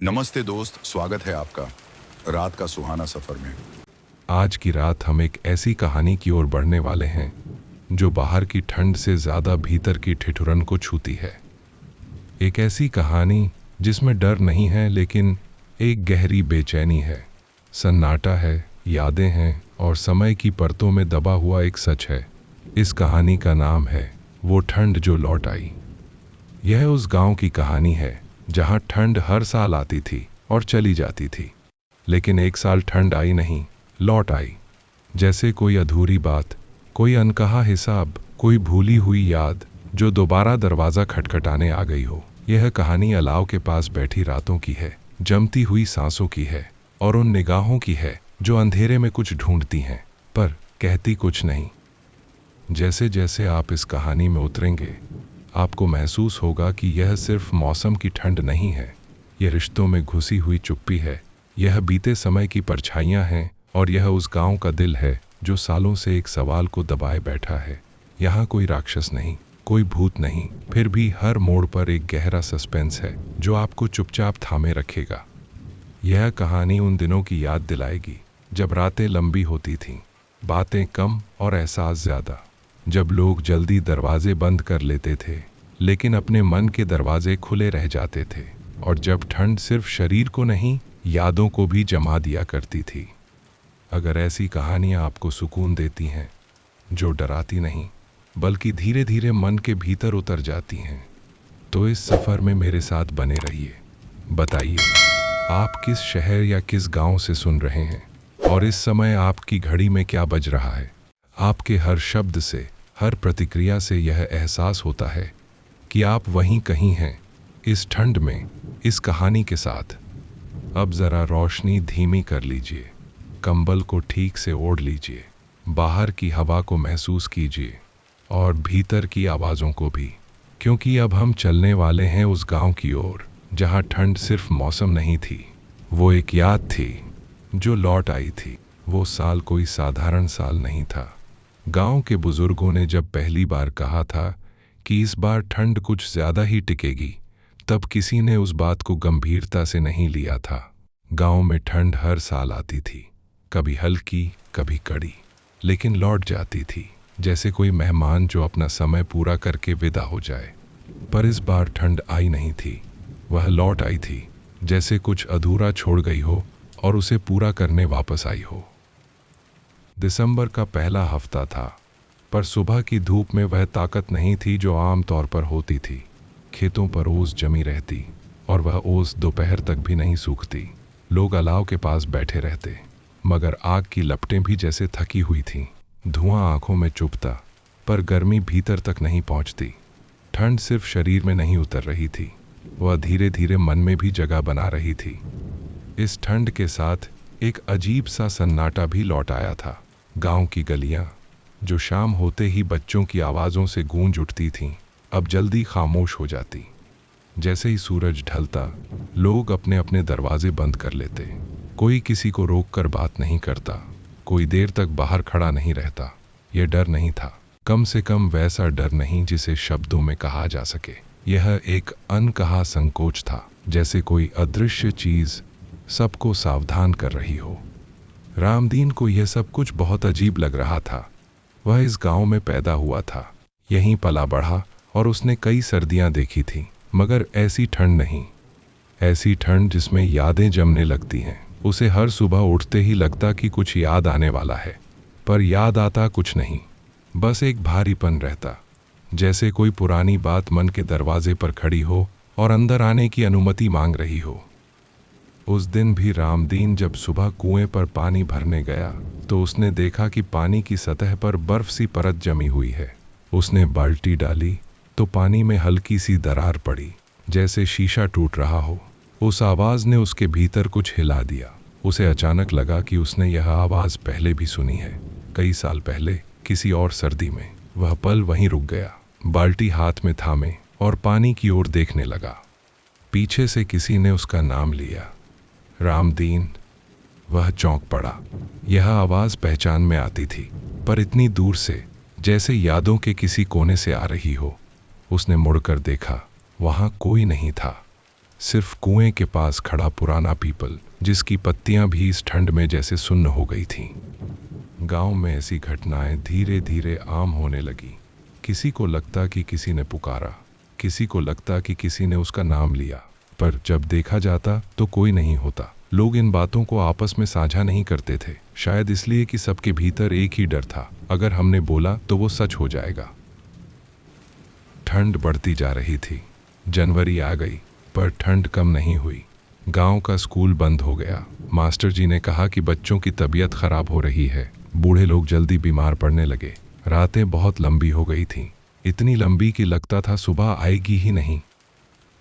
नमस्ते दोस्त, स्वागत है आपका रात का सुहाना सफर में। आज की रात हम एक ऐसी कहानी की ओर बढ़ने वाले हैं जो बाहर की ठंड से ज्यादा भीतर की ठिठुरन को छूती है। एक ऐसी कहानी जिसमें डर नहीं है, लेकिन एक गहरी बेचैनी है, सन्नाटा है, यादें हैं और समय की परतों में दबा हुआ एक सच है। इस कहानी का नाम है वो ठंड जो लौट आई। यह उस गांव की कहानी है जहां ठंड हर साल आती थी और चली जाती थी, लेकिन एक साल ठंड आई नहीं, लौट आई। जैसे कोई अधूरी बात, कोई अनकहा हिसाब, कोई भूली हुई याद जो दोबारा दरवाजा खटखटाने आ गई हो। यह कहानी अलाव के पास बैठी रातों की है, जमती हुई सांसों की है और उन निगाहों की है जो अंधेरे में कुछ ढूंढती हैं पर कहती कुछ नहीं। जैसे जैसे आप इस कहानी में उतरेंगे, आपको महसूस होगा कि यह सिर्फ मौसम की ठंड नहीं है, यह रिश्तों में घुसी हुई चुप्पी है, यह बीते समय की परछाइयां हैं और यह उस गांव का दिल है जो सालों से एक सवाल को दबाए बैठा है। यहाँ कोई राक्षस नहीं, कोई भूत नहीं, फिर भी हर मोड़ पर एक गहरा सस्पेंस है जो आपको चुपचाप थामे रखेगा। यह कहानी उन दिनों की याद दिलाएगी जब रातें लंबी होती थीं, बातें कम और एहसास ज्यादा, जब लोग जल्दी दरवाजे बंद कर लेते थे लेकिन अपने मन के दरवाजे खुले रह जाते थे, और जब ठंड सिर्फ शरीर को नहीं, यादों को भी जमा दिया करती थी। अगर ऐसी कहानियां आपको सुकून देती हैं, जो डराती नहीं बल्कि धीरे धीरे मन के भीतर उतर जाती हैं, तो इस सफर में मेरे साथ बने रहिए। बताइए, आप किस शहर या किस गांव से सुन रहे हैं और इस समय आपकी घड़ी में क्या बज रहा है। आपके हर शब्द से, हर प्रतिक्रिया से यह एहसास होता है कि आप वहीं कहीं हैं, इस ठंड में, इस कहानी के साथ। अब जरा रोशनी धीमी कर लीजिए, कंबल को ठीक से ओढ़ लीजिए, बाहर की हवा को महसूस कीजिए और भीतर की आवाज़ों को भी, क्योंकि अब हम चलने वाले हैं उस गांव की ओर जहां ठंड सिर्फ मौसम नहीं थी, वो एक याद थी जो लौट आई थी। वो साल कोई साधारण साल नहीं था। गांव के बुजुर्गों ने जब पहली बार कहा था कि इस बार ठंड कुछ ज्यादा ही टिकेगी, तब किसी ने उस बात को गंभीरता से नहीं लिया था। गांव में ठंड हर साल आती थी, कभी हल्की, कभी कड़ी, लेकिन लौट जाती थी, जैसे कोई मेहमान जो अपना समय पूरा करके विदा हो जाए। पर इस बार ठंड आई नहीं थी, वह लौट आई थी जैसे कुछ अधूरा छोड़ गई हो और उसे पूरा करने वापस आई हो। दिसंबर का पहला हफ्ता था, पर सुबह की धूप में वह ताकत नहीं थी जो आम तौर पर होती थी। खेतों पर ओस जमी रहती और वह ओस दोपहर तक भी नहीं सूखती। लोग अलाव के पास बैठे रहते, मगर आग की लपटें भी जैसे थकी हुई थीं। धुआं आंखों में चुभता, पर गर्मी भीतर तक नहीं पहुंचती। ठंड सिर्फ शरीर में नहीं उतर रही थी, वह धीरे धीरे मन में भी जगह बना रही थी। इस ठंड के साथ एक अजीब सा सन्नाटा भी लौट आया था। गांव की गलियां, जो शाम होते ही बच्चों की आवाज़ों से गूंज उठती थीं, अब जल्दी खामोश हो जाती। जैसे ही सूरज ढलता, लोग अपने अपने दरवाजे बंद कर लेते। कोई किसी को रोककर बात नहीं करता, कोई देर तक बाहर खड़ा नहीं रहता। यह डर नहीं था, कम से कम वैसा डर नहीं जिसे शब्दों में कहा जा सके। यह एक अनकहा संकोच था, जैसे कोई अदृश्य चीज सबको सावधान कर रही हो। रामदीन को यह सब कुछ बहुत अजीब लग रहा था। वह इस गांव में पैदा हुआ था, यहीं पला बढ़ा और उसने कई सर्दियां देखी थीं, मगर ऐसी ठंड नहीं। ऐसी ठंड जिसमें यादें जमने लगती हैं। उसे हर सुबह उठते ही लगता कि कुछ याद आने वाला है, पर याद आता कुछ नहीं, बस एक भारीपन रहता, जैसे कोई पुरानी बात मन के दरवाजे पर खड़ी हो और अंदर आने की अनुमति मांग रही हो। उस दिन भी रामदीन जब सुबह कुएं पर पानी भरने गया, तो उसने देखा कि पानी की सतह पर बर्फ सी परत जमी हुई है। उसने बाल्टी डाली तो पानी में हल्की सी दरार पड़ी, जैसे शीशा टूट रहा हो। उस आवाज ने उसके भीतर कुछ हिला दिया। उसे अचानक लगा कि उसने यह आवाज पहले भी सुनी है, कई साल पहले, किसी और सर्दी में। वह पल वहीं रुक गया, बाल्टी हाथ में थामे और पानी की ओर देखने लगा। पीछे से किसी ने उसका नाम लिया, रामदीन। वह चौंक पड़ा। यह आवाज पहचान में आती थी, पर इतनी दूर से, जैसे यादों के किसी कोने से आ रही हो। उसने मुड़कर देखा, वहां कोई नहीं था। सिर्फ कुएं के पास खड़ा पुराना पीपल, जिसकी पत्तियां भी इस ठंड में जैसे सुन्न हो गई थीं। गांव में ऐसी घटनाएं धीरे धीरे आम होने लगी। किसी को लगता कि किसी ने पुकारा, किसी को लगता कि किसी ने उसका नाम लिया, पर जब देखा जाता तो कोई नहीं होता। लोग इन बातों को आपस में साझा नहीं करते थे, शायद इसलिए कि सबके भीतर एक ही डर था, अगर हमने बोला तो वो सच हो जाएगा। ठंड बढ़ती जा रही थी। जनवरी आ गई, पर ठंड कम नहीं हुई। गांव का स्कूल बंद हो गया। मास्टर जी ने कहा कि बच्चों की तबीयत खराब हो रही है। बूढ़े लोग जल्दी बीमार पड़ने लगे। रातें बहुत लंबी हो गई थीं, इतनी लंबी कि लगता था सुबह आएगी ही नहीं।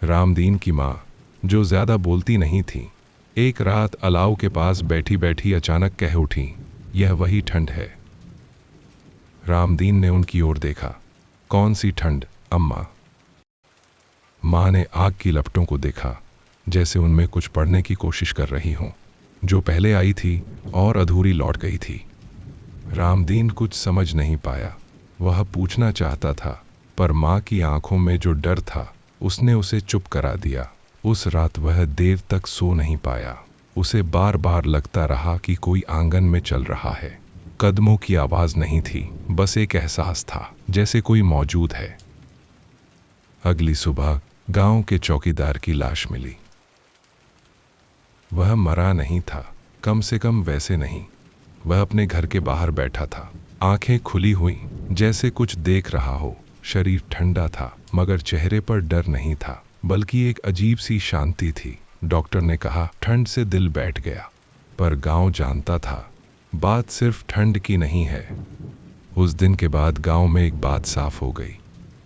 रामदीन की माँ, जो ज्यादा बोलती नहीं थी, एक रात अलाव के पास बैठी बैठी अचानक कह उठी, यह वही ठंड है। रामदीन ने उनकी ओर देखा। कौन सी ठंड अम्मा? माँ ने आग की लपटों को देखा, जैसे उनमें कुछ पढ़ने की कोशिश कर रही हों, जो पहले आई थी और अधूरी लौट गई थी। रामदीन कुछ समझ नहीं पाया। वह पूछना चाहता था, पर माँ की आंखों में जो डर था उसने उसे चुप करा दिया। उस रात वह देर तक सो नहीं पाया। उसे बार बार लगता रहा कि कोई आंगन में चल रहा है। कदमों की आवाज नहीं थी, बस एक एहसास था, जैसे कोई मौजूद है। अगली सुबह गांव के चौकीदार की लाश मिली। वह मरा नहीं था, कम से कम वैसे नहीं। वह अपने घर के बाहर बैठा था, आंखें खुली हुई, जैसे कुछ देख रहा हो। शरीर ठंडा था, मगर चेहरे पर डर नहीं था, बल्कि एक अजीब सी शांति थी। डॉक्टर ने कहा, ठंड से दिल बैठ गया। पर गांव जानता था, बात सिर्फ ठंड की नहीं है। उस दिन के बाद गांव में एक बात साफ हो गई।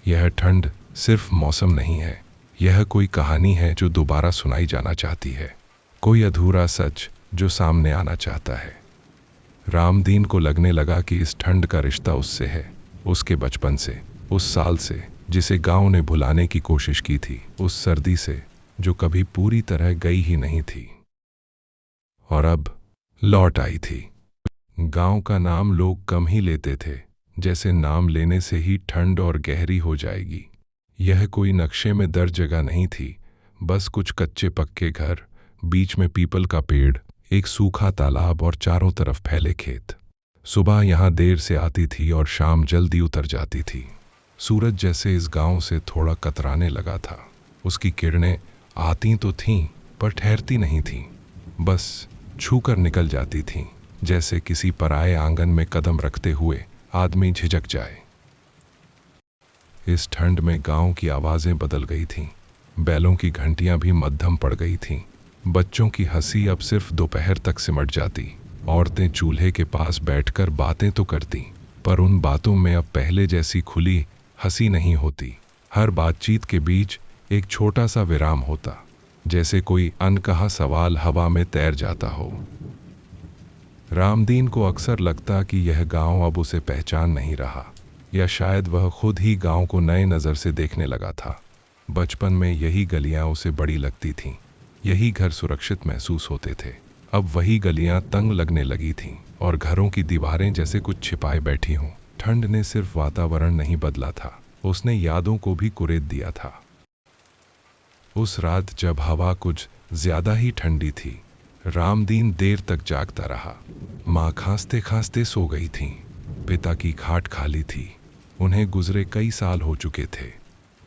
यह ठंड सिर्फ मौसम नहीं है, यह कोई कहानी है जो दोबारा सुनाई जाना चाहती है, कोई अधूरा सच जो सामने आना चाहता है। रामदीन को लगने लगा कि इस ठंड का रिश्ता उससे है, उसके बचपन से, उस साल से जिसे गांव ने भुलाने की कोशिश की थी, उस सर्दी से जो कभी पूरी तरह गई ही नहीं थी और अब लौट आई थी। गांव का नाम लोग कम ही लेते थे, जैसे नाम लेने से ही ठंड और गहरी हो जाएगी। यह कोई नक्शे में दर्ज जगह नहीं थी, बस कुछ कच्चे पक्के घर, बीच में पीपल का पेड़, एक सूखा तालाब और चारों तरफ फैले खेत। सुबह यहां देर से आती थी और शाम जल्दी उतर जाती थी। सूरज जैसे इस गांव से थोड़ा कतराने लगा था। उसकी किरणें आती तो थीं, पर ठहरती नहीं थीं, बस छूकर निकल जाती थीं, जैसे किसी पराये आंगन में कदम रखते हुए आदमी झिझक जाए। इस ठंड में गांव की आवाजें बदल गई थीं। बैलों की घंटियां भी मध्यम पड़ गई थीं। बच्चों की हंसी अब सिर्फ दोपहर तक सिमट जाती। औरतें चूल्हे के पास बैठकर बातें तो करती, पर उन बातों में अब पहले जैसी खुली हंसी नहीं होती। हर बातचीत के बीच एक छोटा सा विराम होता, जैसे कोई अनकहा सवाल हवा में तैर जाता हो। रामदीन को अक्सर लगता कि यह गांव अब उसे पहचान नहीं रहा, या शायद वह खुद ही गांव को नए नज़र से देखने लगा था। बचपन में यही गलियां उसे बड़ी लगती थीं, यही घर सुरक्षित महसूस होते थे। अब वही गलियां तंग लगने लगी थीं और घरों की दीवारें जैसे कुछ छिपाए बैठी हों। ठंड ने सिर्फ वातावरण नहीं बदला था, उसने यादों को भी कुरेद दिया था। उस रात जब हवा कुछ ज्यादा ही ठंडी थी, रामदीन देर तक जागता रहा। माँ खांसते खांसते सो गई थीं। पिता की खाट खाली थी। उन्हें गुजरे कई साल हो चुके थे,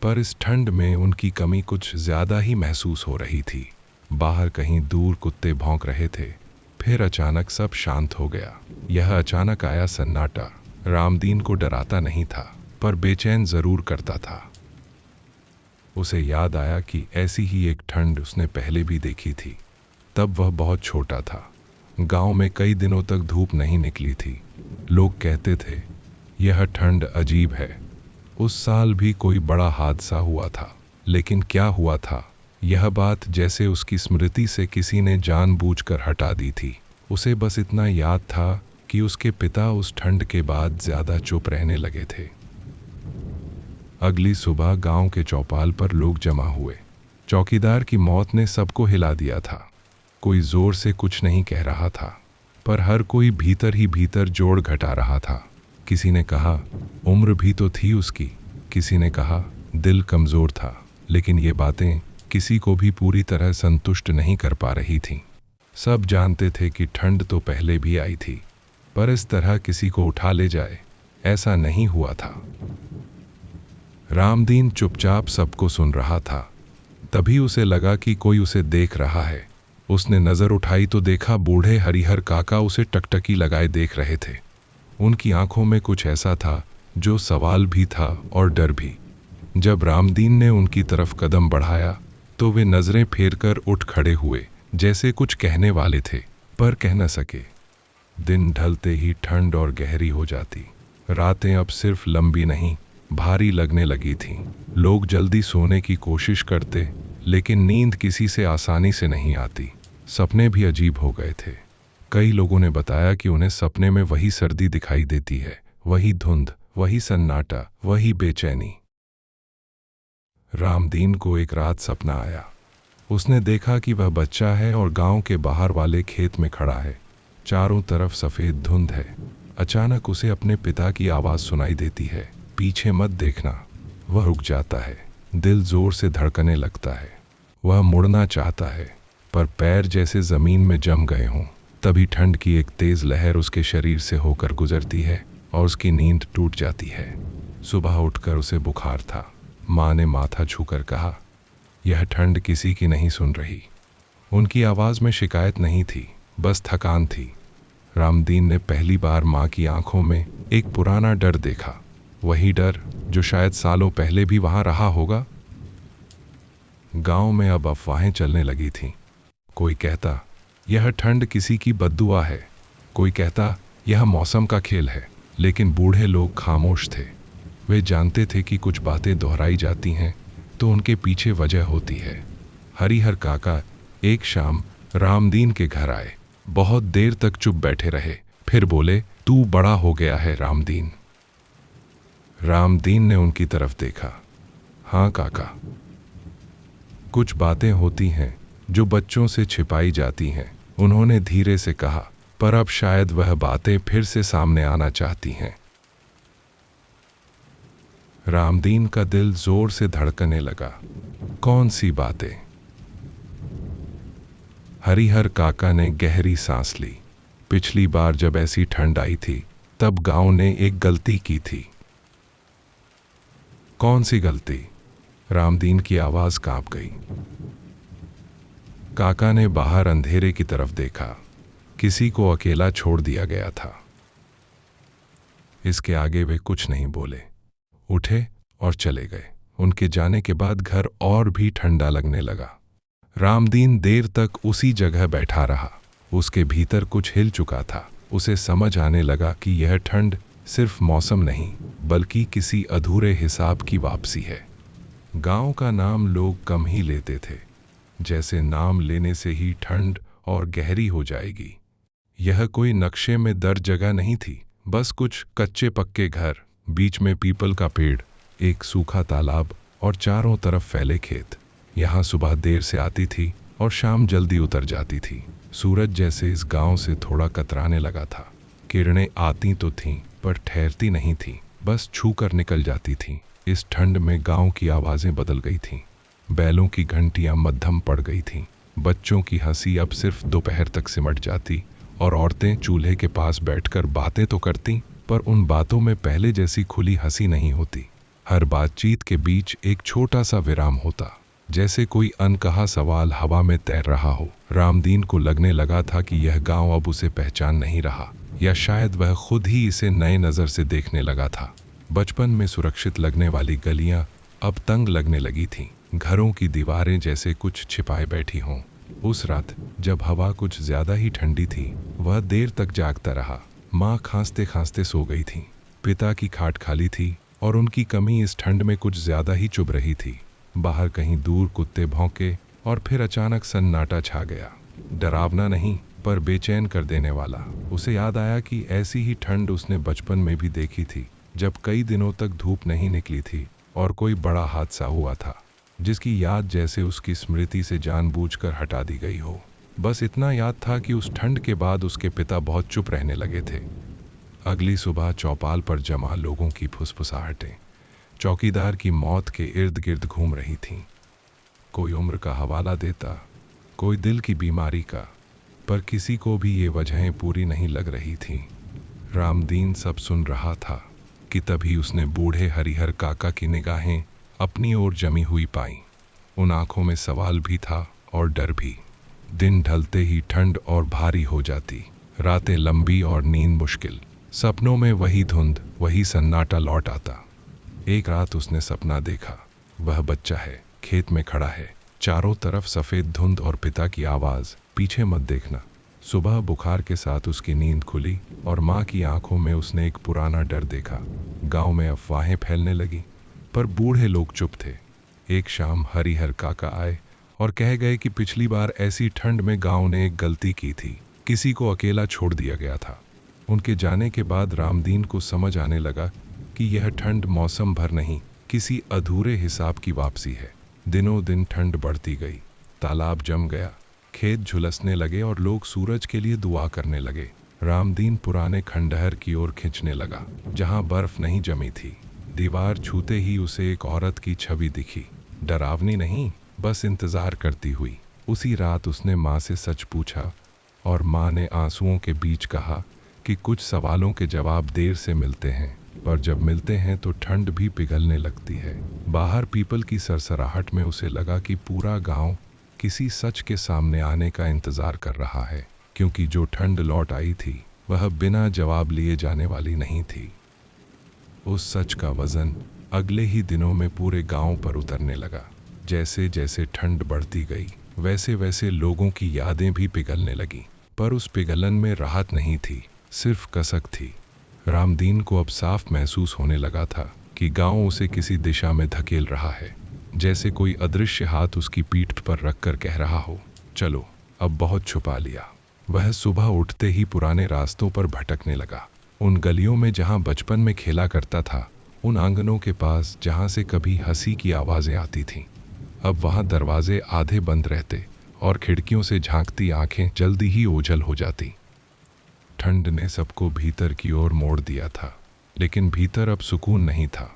पर इस ठंड में उनकी कमी कुछ ज्यादा ही महसूस हो रही थी। बाहर कहीं दूर कुत्ते भौंक रहे थे, फिर अचानक सब शांत हो गया। यह अचानक आया सन्नाटा रामदीन को डराता नहीं था, पर बेचैन जरूर करता था। उसे याद आया कि ऐसी ही एक ठंड उसने पहले भी देखी थी। तब वह बहुत छोटा था। गांव में कई दिनों तक धूप नहीं निकली थी। लोग कहते थे, यह ठंड अजीब है। उस साल भी कोई बड़ा हादसा हुआ था, लेकिन क्या हुआ था, यह बात जैसे उसकी स्मृति से किसी ने जानबूझकर हटा दी थी। उसे बस इतना याद था कि उसके पिता उस ठंड के बाद ज्यादा चुप रहने लगे थे। अगली सुबह गांव के चौपाल पर लोग जमा हुए। चौकीदार की मौत ने सबको हिला दिया था। कोई जोर से कुछ नहीं कह रहा था, पर हर कोई भीतर ही भीतर जोड़ घटा रहा था। किसी ने कहा, उम्र भी तो थी उसकी। किसी ने कहा, दिल कमजोर था। लेकिन ये बातें किसी को भी पूरी तरह संतुष्ट नहीं कर पा रही थीं। सब जानते थे कि ठंड तो पहले भी आई थी, पर इस तरह किसी को उठा ले जाए, ऐसा नहीं हुआ था। रामदीन चुपचाप सबको सुन रहा था। तभी उसे लगा कि कोई उसे देख रहा है। उसने नजर उठाई तो देखा बूढ़े हरिहर काका उसे टकटकी लगाए देख रहे थे। उनकी आंखों में कुछ ऐसा था जो सवाल भी था और डर भी। जब रामदीन ने उनकी तरफ कदम बढ़ाया तो वे नजरें फेरकर उठ खड़े हुए, जैसे कुछ कहने वाले थे पर कह न सके। दिन ढलते ही ठंड और गहरी हो जाती। रातें अब सिर्फ लंबी नहीं, भारी लगने लगी थीं। लोग जल्दी सोने की कोशिश करते, लेकिन नींद किसी से आसानी से नहीं आती। सपने भी अजीब हो गए थे। कई लोगों ने बताया कि उन्हें सपने में वही सर्दी दिखाई देती है, वही धुंध, वही सन्नाटा, वही बेचैनी। रामदीन को एक रात सपना आया। उसने देखा कि वह बच्चा है और गांव के बाहर वाले खेत में खड़ा है। चारों तरफ सफेद धुंध है। अचानक उसे अपने पिता की आवाज सुनाई देती है, पीछे मत देखना। वह रुक जाता है, दिल जोर से धड़कने लगता है। वह मुड़ना चाहता है, पर पैर जैसे जमीन में जम गए हों। तभी ठंड की एक तेज लहर उसके शरीर से होकर गुजरती है और उसकी नींद टूट जाती है। सुबह उठकर उसे बुखार था। माँ ने माथा छूकर कहा, यह ठंड किसी की नहीं सुन रही। उनकी आवाज में शिकायत नहीं थी, बस थकान थी। रामदीन ने पहली बार माँ की आंखों में एक पुराना डर देखा, वही डर जो शायद सालों पहले भी वहां रहा होगा। गांव में अब अफवाहें चलने लगी थीं। कोई कहता यह ठंड किसी की बद्दुआ है, कोई कहता यह मौसम का खेल है। लेकिन बूढ़े लोग खामोश थे। वे जानते थे कि कुछ बातें दोहराई जाती हैं तो उनके पीछे वजह होती है। हरिहर काका एक शाम रामदीन के घर आए। बहुत देर तक चुप बैठे रहे, फिर बोले, तू बड़ा हो गया है रामदीन। रामदीन ने उनकी तरफ देखा। हाँ काका, कुछ बातें होती हैं जो बच्चों से छिपाई जाती हैं, उन्होंने धीरे से कहा, पर अब शायद वह बातें फिर से सामने आना चाहती हैं। रामदीन का दिल जोर से धड़कने लगा। कौन सी बातें? हरिहर काका ने गहरी सांस ली। पिछली बार जब ऐसी ठंड आई थी तब गांव ने एक गलती की थी। कौन सी गलती? रामदीन की आवाज कांप गई। काका ने बाहर अंधेरे की तरफ देखा। किसी को अकेला छोड़ दिया गया था। इसके आगे वे कुछ नहीं बोले, उठे और चले गए। उनके जाने के बाद घर और भी ठंडा लगने लगा। रामदीन देर तक उसी जगह बैठा रहा। उसके भीतर कुछ हिल चुका था। उसे समझ आने लगा कि यह ठंड सिर्फ मौसम नहीं, बल्कि किसी अधूरे हिसाब की वापसी है। गांव का नाम लोग कम ही लेते थे, जैसे नाम लेने से ही ठंड और गहरी हो जाएगी। यह कोई नक्शे में दर्ज जगह नहीं थी, बस कुछ कच्चे पक्के घर, बीच में पीपल का पेड़, एक सूखा तालाब और चारों तरफ फैले खेत। यहाँ सुबह देर से आती थी और शाम जल्दी उतर जाती थी। सूरज जैसे इस गांव से थोड़ा कतराने लगा था। किरणें आती तो थीं, पर ठहरती नहीं थीं, बस छू कर निकल जाती थीं। इस ठंड में गांव की आवाजें बदल गई थीं। बैलों की घंटियां मद्धम पड़ गई थीं। बच्चों की हंसी अब सिर्फ दोपहर तक सिमट जाती और औरतें चूल्हे के पास बैठकर बातें तो करती, पर उन बातों में पहले जैसी खुली हंसी नहीं होती। हर बातचीत के बीच एक छोटा सा विराम होता, जैसे कोई अनकहा सवाल हवा में तैर रहा हो। रामदीन को लगने लगा था कि यह गांव अब उसे पहचान नहीं रहा, या शायद वह खुद ही इसे नए नजर से देखने लगा था। बचपन में सुरक्षित लगने वाली गलियां अब तंग लगने लगी थीं। घरों की दीवारें जैसे कुछ छिपाए बैठी हों। उस रात जब हवा कुछ ज्यादा ही ठंडी थी, वह देर तक जागता रहा। माँ खांसते खांसते सो गई थी। पिता की खाट खाली थी और उनकी कमी इस ठंड में कुछ ज्यादा ही चुभ रही थी। बाहर कहीं दूर कुत्ते भौंके और फिर अचानक सन्नाटा छा गया। डरावना नहीं, पर बेचैन कर देने वाला। उसे याद आया कि ऐसी ही ठंड उसने बचपन में भी देखी थी, जब कई दिनों तक धूप नहीं निकली थी और कोई बड़ा हादसा हुआ था, जिसकी याद जैसे उसकी स्मृति से जानबूझकर हटा दी गई हो। बस इतना याद था कि उस ठंड के बाद उसके पिता बहुत चुप रहने लगे थे। अगली सुबह चौपाल पर जमा लोगों की फुसफुसाहटें चौकीदार की मौत के इर्द गिर्द घूम रही थीं। कोई उम्र का हवाला देता, कोई दिल की बीमारी का, पर किसी को भी ये वजहें पूरी नहीं लग रही थीं। रामदीन सब सुन रहा था कि तभी उसने बूढ़े हरिहर काका की निगाहें अपनी ओर जमी हुई पाईं। उन आंखों में सवाल भी था और डर भी। दिन ढलते ही ठंड और भारी हो जाती, रातें लंबी और नींद मुश्किल। सपनों में वही धुंध, वही सन्नाटा लौट आता। एक रात उसने सपना देखा, वह बच्चा है, खेत में खड़ा है, चारों तरफ सफेद धुंध और पिता की आवाज, पीछे मत देखना। सुबह बुखार के साथ उसकी नींद खुली और माँ की आंखों में उसने एक पुराना डर देखा। गांव में अफवाहें फैलने लगी, पर बूढ़े लोग चुप थे। एक शाम हरिहर काका आए और कह गए कि पिछली बार ऐसी ठंड में गांव ने एक गलती की थी, किसी को अकेला छोड़ दिया गया था। उनके जाने के बाद रामदीन को समझ आने लगा कि यह ठंड मौसम भर नहीं, किसी अधूरे हिसाब की वापसी है। दिनों दिन ठंड बढ़ती गई, तालाब जम गया, खेत झुलसने लगे और लोग सूरज के लिए दुआ करने लगे। रामदीन पुराने खंडहर की ओर खिंचने लगा, जहां बर्फ नहीं जमी थी। दीवार छूते ही उसे एक औरत की छवि दिखी, डरावनी नहीं, बस इंतजार करती हुई। उसी रात उसने माँ से सच पूछा और माँ ने आंसुओं के बीच कहा कि कुछ सवालों के जवाब देर से मिलते हैं, पर जब मिलते हैं तो ठंड भी पिघलने लगती है। बाहर पीपल की सरसराहट में उसे लगा कि पूरा गांव किसी सच के सामने आने का इंतजार कर रहा है, क्योंकि जो ठंड लौट आई थी वह बिना जवाब लिए जाने वाली नहीं थी। उस सच का वजन अगले ही दिनों में पूरे गांव पर उतरने लगा। जैसे जैसे ठंड बढ़ती गई, वैसे वैसे लोगों की यादें भी पिघलने लगी, पर उस पिघलन में राहत नहीं थी, सिर्फ कसक थी। रामदीन को अब साफ महसूस होने लगा था कि गांव उसे किसी दिशा में धकेल रहा है, जैसे कोई अदृश्य हाथ उसकी पीठ पर रखकर कह रहा हो, चलो अब बहुत छुपा लिया। वह सुबह उठते ही पुराने रास्तों पर भटकने लगा, उन गलियों में जहां बचपन में खेला करता था, उन आंगनों के पास जहां से कभी हंसी की आवाजें आती थीं। अब वहां दरवाजे आधे बंद रहते और खिड़कियों से झांकती आंखें जल्दी ही ओझल हो जाती। ठंड ने सबको भीतर की ओर मोड़ दिया था, लेकिन भीतर अब सुकून नहीं था।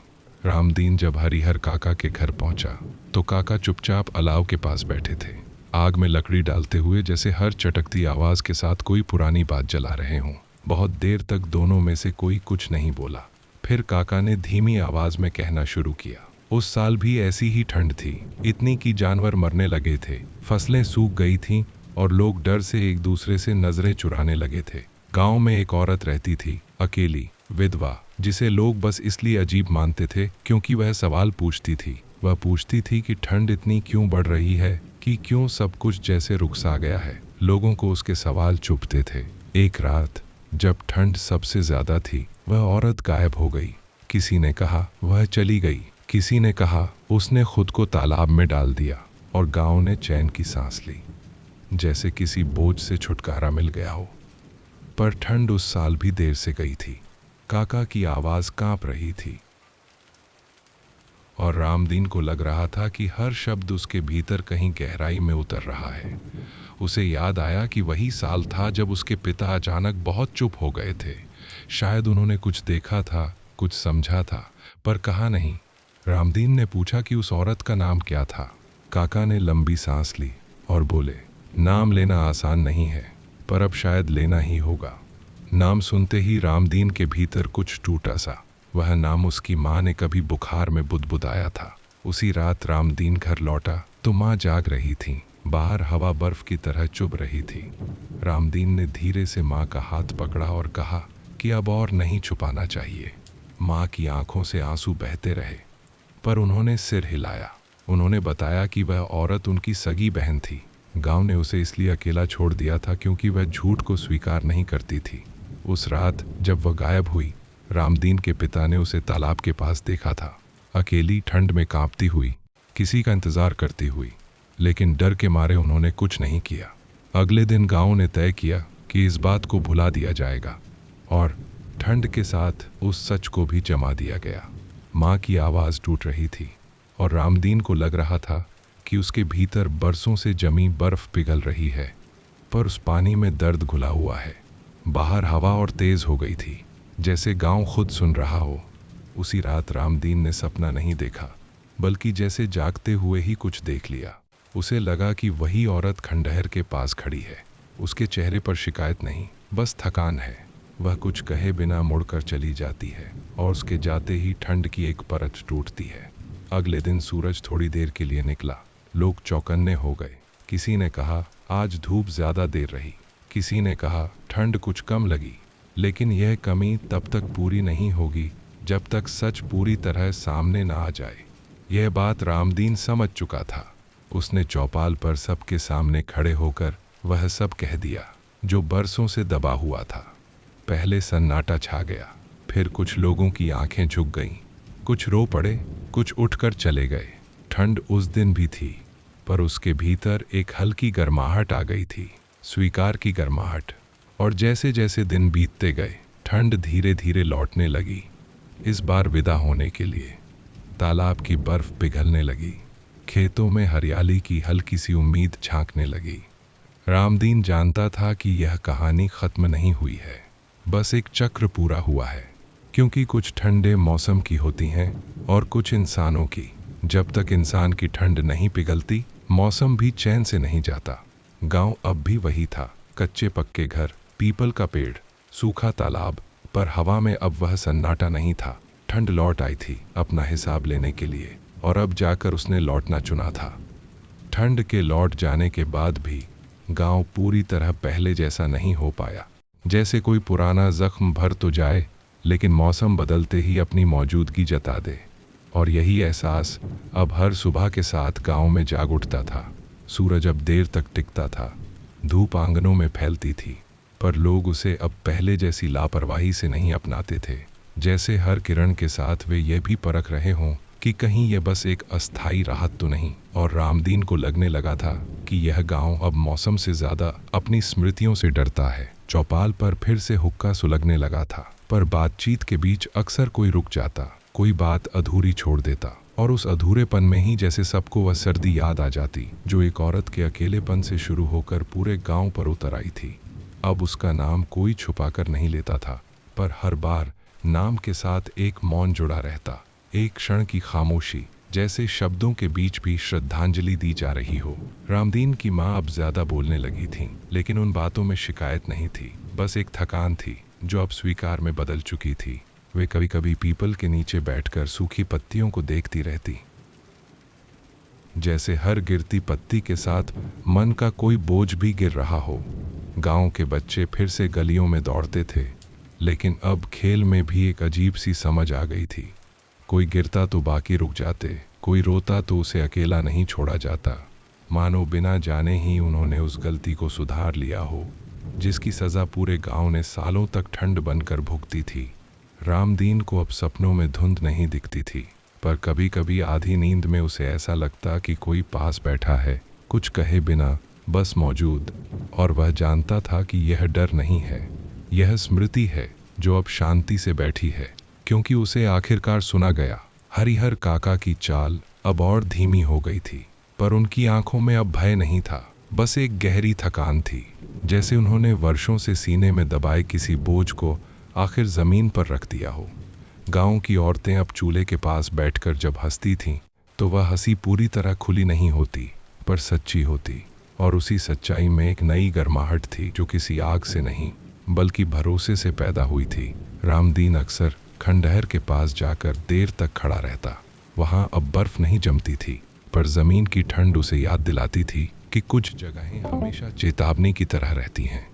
रामदीन जब हरिहर काका के घर पहुंचा तो काका चुपचाप अलाव के पास बैठे थे, आग में लकड़ी डालते हुए, जैसे हर चटकती आवाज के साथ कोई पुरानी बात जला रहे हों। बहुत देर तक दोनों में से कोई कुछ नहीं बोला। फिर काका ने धीमी आवाज में कहना शुरू किया, उस साल भी ऐसी ही ठंड थी, इतनी कि जानवर मरने लगे थे, फसलें सूख गई थीं और लोग डर से एक दूसरे से नजरें चुराने लगे थे। गांव में एक औरत रहती थी, अकेली, विधवा, जिसे लोग बस इसलिए अजीब मानते थे क्योंकि वह सवाल पूछती थी। वह पूछती थी कि ठंड इतनी क्यों बढ़ रही है, कि क्यों सब कुछ जैसे रुकसा गया है। लोगों को उसके सवाल चुभते थे। एक रात जब ठंड सबसे ज्यादा थी, वह औरत गायब हो गई। किसी ने कहा वह चली गई, किसी ने कहा उसने खुद को तालाब में डाल दिया, और गांव ने चैन की सांस ली, जैसे किसी बोझ से छुटकारा मिल गया हो। पर ठंड उस साल भी देर से गई थी। काका की आवाज कांप रही थी और रामदीन को लग रहा था कि हर शब्द उसके भीतर कहीं गहराई में उतर रहा है। उसे याद आया कि वही साल था जब उसके पिता अचानक बहुत चुप हो गए थे। शायद उन्होंने कुछ देखा था, कुछ समझा था, पर कहा नहीं। रामदीन ने पूछा कि उस औरत का नाम क्या था। काका ने लंबी सांस ली और बोले, नाम लेना आसान नहीं है, पर अब शायद लेना ही होगा। नाम सुनते ही रामदीन के भीतर कुछ टूटा सा। वह नाम उसकी माँ ने कभी बुखार में बुदबुदाया था। उसी रात रामदीन घर लौटा तो माँ जाग रही थी। बाहर हवा बर्फ की तरह चुभ रही थी। रामदीन ने धीरे से माँ का हाथ पकड़ा और कहा कि अब और नहीं छुपाना चाहिए। माँ की आंखों से आंसू बहते रहे, पर उन्होंने सिर हिलाया। उन्होंने बताया कि वह औरत उनकी सगी बहन थी। गांव ने उसे इसलिए अकेला छोड़ दिया था क्योंकि वह झूठ को स्वीकार नहीं करती थी। उस रात जब वह गायब हुई, रामदीन के पिता ने उसे तालाब के पास देखा था, अकेली, ठंड में कांपती हुई, किसी का इंतजार करती हुई। लेकिन डर के मारे उन्होंने कुछ नहीं किया। अगले दिन गांव ने तय किया कि इस बात को भुला दिया जाएगा, और ठंड के साथ उस सच को भी जमा दिया गया। माँ की आवाज टूट रही थी और रामदीन को लग रहा था कि उसके भीतर बरसों से जमी बर्फ पिघल रही है, पर उस पानी में दर्द घुला हुआ है। बाहर हवा और तेज हो गई थी, जैसे गांव खुद सुन रहा हो। उसी रात रामदीन ने सपना नहीं देखा, बल्कि जैसे जागते हुए ही कुछ देख लिया। उसे लगा कि वही औरत खंडहर के पास खड़ी है। उसके चेहरे पर शिकायत नहीं, बस थकान है। वह कुछ कहे बिना मुड़कर चली जाती है और उसके जाते ही ठंड की एक परत टूटती है। अगले दिन सूरज थोड़ी देर के लिए निकला। लोग चौकन्ने हो गए। किसी ने कहा आज धूप ज्यादा देर रही, किसी ने कहा ठंड कुछ कम लगी। लेकिन यह कमी तब तक पूरी नहीं होगी जब तक सच पूरी तरह सामने न आ जाए। यह बात रामदीन समझ चुका था। उसने चौपाल पर सबके सामने खड़े होकर वह सब कह दिया जो बरसों से दबा हुआ था। पहले सन्नाटा छा गया, फिर कुछ लोगों की आंखें झुक गईं, कुछ रो पड़े, कुछ उठकर चले गए। ठंड उस दिन भी थी, पर उसके भीतर एक हल्की गर्माहट आ गई थी, स्वीकार की गर्माहट। और जैसे जैसे दिन बीतते गए, ठंड धीरे धीरे लौटने लगी, इस बार विदा होने के लिए। तालाब की बर्फ पिघलने लगी, खेतों में हरियाली की हल्की सी उम्मीद झांकने लगी। रामदीन जानता था कि यह कहानी खत्म नहीं हुई है, बस एक चक्र पूरा हुआ है। क्योंकि कुछ ठंडे मौसम की होती हैं और कुछ इंसानों की। जब तक इंसान की ठंड नहीं पिघलती, मौसम भी चैन से नहीं जाता। गांव अब भी वही था, कच्चे पक्के घर, पीपल का पेड़, सूखा तालाब, पर हवा में अब वह सन्नाटा नहीं था। ठंड लौट आई थी अपना हिसाब लेने के लिए, और अब जाकर उसने लौटना चुना था। ठंड के लौट जाने के बाद भी गांव पूरी तरह पहले जैसा नहीं हो पाया। जैसे कोई पुराना जख्म भर तो जाए, लेकिन मौसम बदलते ही अपनी मौजूदगी जता दे। और यही एहसास अब हर सुबह के साथ गांव में जाग उठता था। सूरज अब देर तक टिकता था, धूप आंगनों में फैलती थी, पर लोग उसे अब पहले जैसी लापरवाही से नहीं अपनाते थे। जैसे हर किरण के साथ वे ये भी परख रहे हों कि कहीं यह बस एक अस्थाई राहत तो नहीं। और रामदीन को लगने लगा था कि यह गांव अब मौसम से ज्यादा अपनी स्मृतियों से डरता है। चौपाल पर फिर से हुक्का सुलगने लगा था, पर बातचीत के बीच अक्सर कोई रुक जाता, कोई बात अधूरी छोड़ देता, और उस अधूरेपन में ही जैसे सबको वह सर्दी याद आ जाती जो एक औरत के अकेलेपन से शुरू होकर पूरे गांव पर उतर आई थी। अब उसका नाम कोई छुपा कर नहीं लेता था, पर हर बार नाम के साथ एक मौन जुड़ा रहता, एक क्षण की खामोशी, जैसे शब्दों के बीच भी श्रद्धांजलि दी जा रही हो। रामदीन की माँ अब ज्यादा बोलने लगी थी, लेकिन उन बातों में शिकायत नहीं थी, बस एक थकान थी जो अब स्वीकार में बदल चुकी थी। वे कभी कभी पीपल के नीचे बैठकर सूखी पत्तियों को देखती रहती, जैसे हर गिरती पत्ती के साथ मन का कोई बोझ भी गिर रहा हो। गांव के बच्चे फिर से गलियों में दौड़ते थे, लेकिन अब खेल में भी एक अजीब सी समझ आ गई थी। कोई गिरता तो बाकी रुक जाते, कोई रोता तो उसे अकेला नहीं छोड़ा जाता, मानो बिना जाने ही उन्होंने उस गलती को सुधार लिया हो जिसकी सजा पूरे गांव ने सालों तक ठंड बनकर भुगती थी। रामदीन को अब सपनों में धुंध नहीं दिखती थी, पर कभी कभी आधी नींद में उसे ऐसा लगता कि कोई पास बैठा है, कुछ कहे बिना बस मौजूद। और वह जानता था कि यह डर नहीं है, यह स्मृति है जो अब शांति से बैठी है, क्योंकि उसे आखिरकार सुना गया। हरिहर काका की चाल अब और धीमी हो गई थी, पर उनकी आंखों में अब भय नहीं था, बस एक गहरी थकान थी, जैसे उन्होंने वर्षों से सीने में दबाए किसी बोझ को आखिर जमीन पर रख दिया हो। गांव की औरतें अब चूल्हे के पास बैठकर जब हंसती थीं, तो वह हंसी पूरी तरह खुली नहीं होती, पर सच्ची होती, और उसी सच्चाई में एक नई गर्माहट थी जो किसी आग से नहीं बल्कि भरोसे से पैदा हुई थी। रामदीन अक्सर खंडहर के पास जाकर देर तक खड़ा रहता। वहां अब बर्फ नहीं जमती थी, पर जमीन की ठंड उसे याद दिलाती थी कि कुछ जगहें हमेशा चेतावनी की तरह रहती हैं,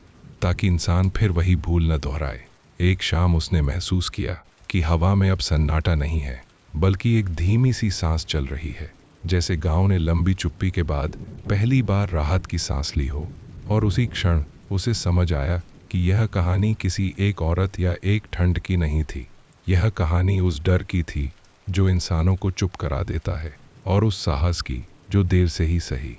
ताकि इंसान फिर वही भूल न दोहराए। एक शाम उसने महसूस किया कि हवा में अब सन्नाटा नहीं है, बल्कि एक धीमी सी सांस चल रही है, जैसे गांव ने लंबी चुप्पी के बाद पहली बार राहत की सांस ली हो। और उसी क्षण उसे समझ आया कि यह कहानी किसी एक औरत या एक ठंड की नहीं थी। यह कहानी उस डर की थी जो इंसानों को चुप करा देता है, और उस साहस की जो देर से ही सही,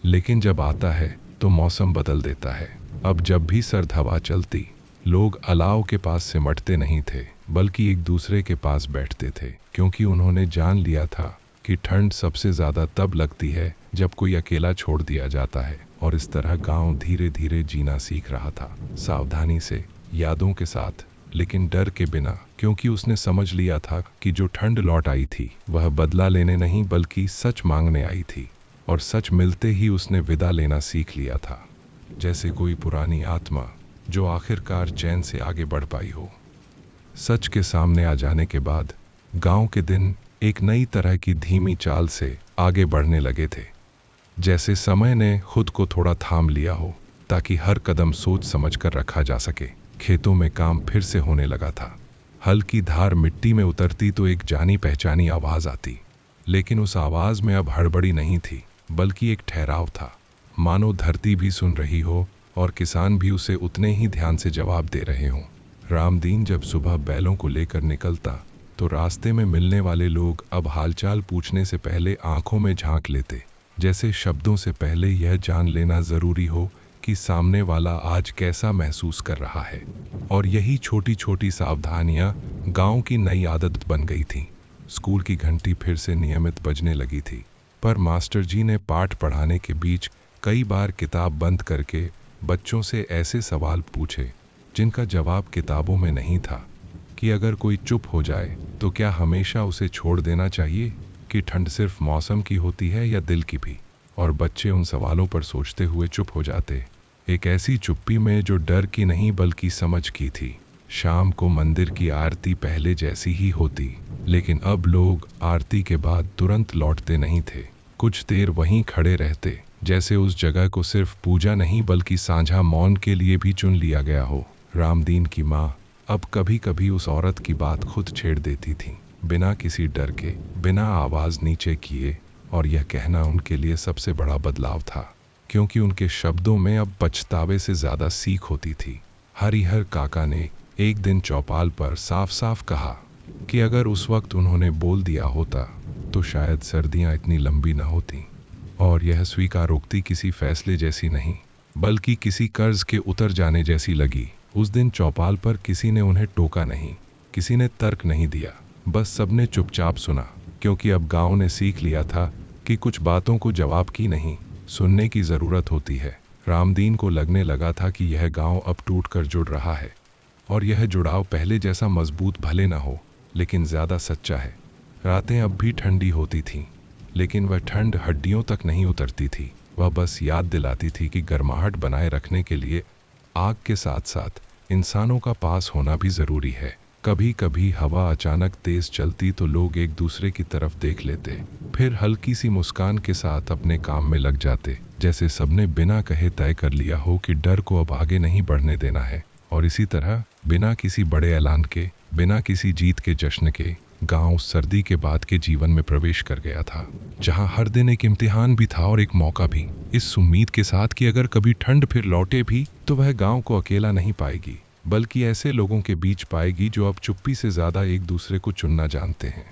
लेकिन जब आता है तो मौसम बदल देता है। अब जब भी सर्द हवा चलती, लोग अलाव के पास सिमटते नहीं थे, बल्कि एक दूसरे के पास बैठते थे, क्योंकि उन्होंने जान लिया था कि ठंड सबसे ज्यादा तब लगती है जब कोई अकेला छोड़ दिया जाता है। और इस तरह गांव धीरे धीरे जीना सीख रहा था, सावधानी से, यादों के साथ, लेकिन डर के बिना, क्योंकि उसने समझ लिया था कि जो ठंड लौट आई थी वह बदला लेने नहीं बल्कि सच मांगने आई थी। और सच मिलते ही उसने विदा लेना सीख लिया था, जैसे कोई पुरानी आत्मा जो आखिरकार चैन से आगे बढ़ पाई हो। सच के सामने आ जाने के बाद गांव के दिन एक नई तरह की धीमी चाल से आगे बढ़ने लगे थे, जैसे समय ने खुद को थोड़ा थाम लिया हो ताकि हर कदम सोच समझ कर रखा जा सके। खेतों में काम फिर से होने लगा था। हल की धार मिट्टी में उतरती तो एक जानी पहचानी आवाज आती, लेकिन उस आवाज में अब हड़बड़ी नहीं थी, बल्कि एक ठहराव था, मानो धरती भी सुन रही हो और किसान भी उसे उतने ही ध्यान से जवाब दे रहे हों। रामदीन जब सुबह बैलों को लेकर निकलता तो रास्ते में मिलने वाले लोग अब हालचाल पूछने से पहले आंखों में झांक लेते, जैसे शब्दों से पहले यह जान लेना जरूरी हो कि सामने वाला आज कैसा महसूस कर रहा है। और यही छोटी छोटी सावधानियां गांव की नई आदत बन गई थी। स्कूल की घंटी फिर से नियमित बजने लगी थी, पर मास्टर जी ने पाठ पढ़ाने के बीच कई बार किताब बंद करके बच्चों से ऐसे सवाल पूछे जिनका जवाब किताबों में नहीं था, कि अगर कोई चुप हो जाए तो क्या हमेशा उसे छोड़ देना चाहिए, कि ठंड सिर्फ मौसम की होती है या दिल की भी। और बच्चे उन सवालों पर सोचते हुए चुप हो जाते, एक ऐसी चुप्पी में जो डर की नहीं बल्कि समझ की थी। शाम को मंदिर की आरती पहले जैसी ही होती, लेकिन अब लोग आरती के बाद तुरंत लौटते नहीं थे। कुछ देर वहीं खड़े रहते, जैसे उस जगह को सिर्फ पूजा नहीं बल्कि साझा मौन के लिए भी चुन लिया गया हो। रामदीन की माँ अब कभी कभी उस औरत की बात खुद छेड़ देती थी, बिना किसी डर के, बिना आवाज नीचे किए, और यह कहना उनके लिए सबसे बड़ा बदलाव था, क्योंकि उनके शब्दों में अब पछतावे से ज्यादा सीख होती थी। हरिहर काका ने एक दिन चौपाल पर साफ साफ कहा कि अगर उस वक्त उन्होंने बोल दिया होता तो शायद सर्दियां इतनी लंबी न होती। और यह स्वीकारोक्ति किसी फैसले जैसी नहीं, बल्कि किसी कर्ज के उतर जाने जैसी लगी। उस दिन चौपाल पर किसी ने उन्हें टोका नहीं, किसी ने तर्क नहीं दिया, बस सबने चुपचाप सुना, क्योंकि अब गांव ने सीख लिया था कि कुछ बातों को जवाब की नहीं, सुनने की जरूरत होती है। रामदीन को लगने लगा था कि यह गांव अब टूटकर जुड़ रहा है, और यह जुड़ाव पहले जैसा मजबूत भले न हो, लेकिन ज्यादा सच्चा है। रातें अब भी ठंडी होती थीं, लेकिन वह ठंड हड्डियों तक नहीं उतरती थी। वह बस याद दिलाती थी कि गर्माहट बनाए रखने के लिए आग के साथ साथ इंसानों का पास होना भी जरूरी है। कभी कभी हवा अचानक तेज चलती तो लोग एक दूसरे की तरफ देख लेते, फिर हल्की सी मुस्कान के साथ अपने काम में लग जाते, जैसे सबने बिना कहे तय कर लिया हो कि डर को अब आगे नहीं बढ़ने देना है। और इसी तरह बिना किसी बड़े ऐलान के, बिना किसी जीत के जश्न के, गांव सर्दी के बाद के जीवन में प्रवेश कर गया था, जहां हर दिन एक इम्तिहान भी था और एक मौका भी, इस उम्मीद के साथ कि अगर कभी ठंड फिर लौटे भी तो वह गांव को अकेला नहीं पाएगी, बल्कि ऐसे लोगों के बीच पाएगी जो अब चुप्पी से ज्यादा एक दूसरे को चुनना जानते हैं।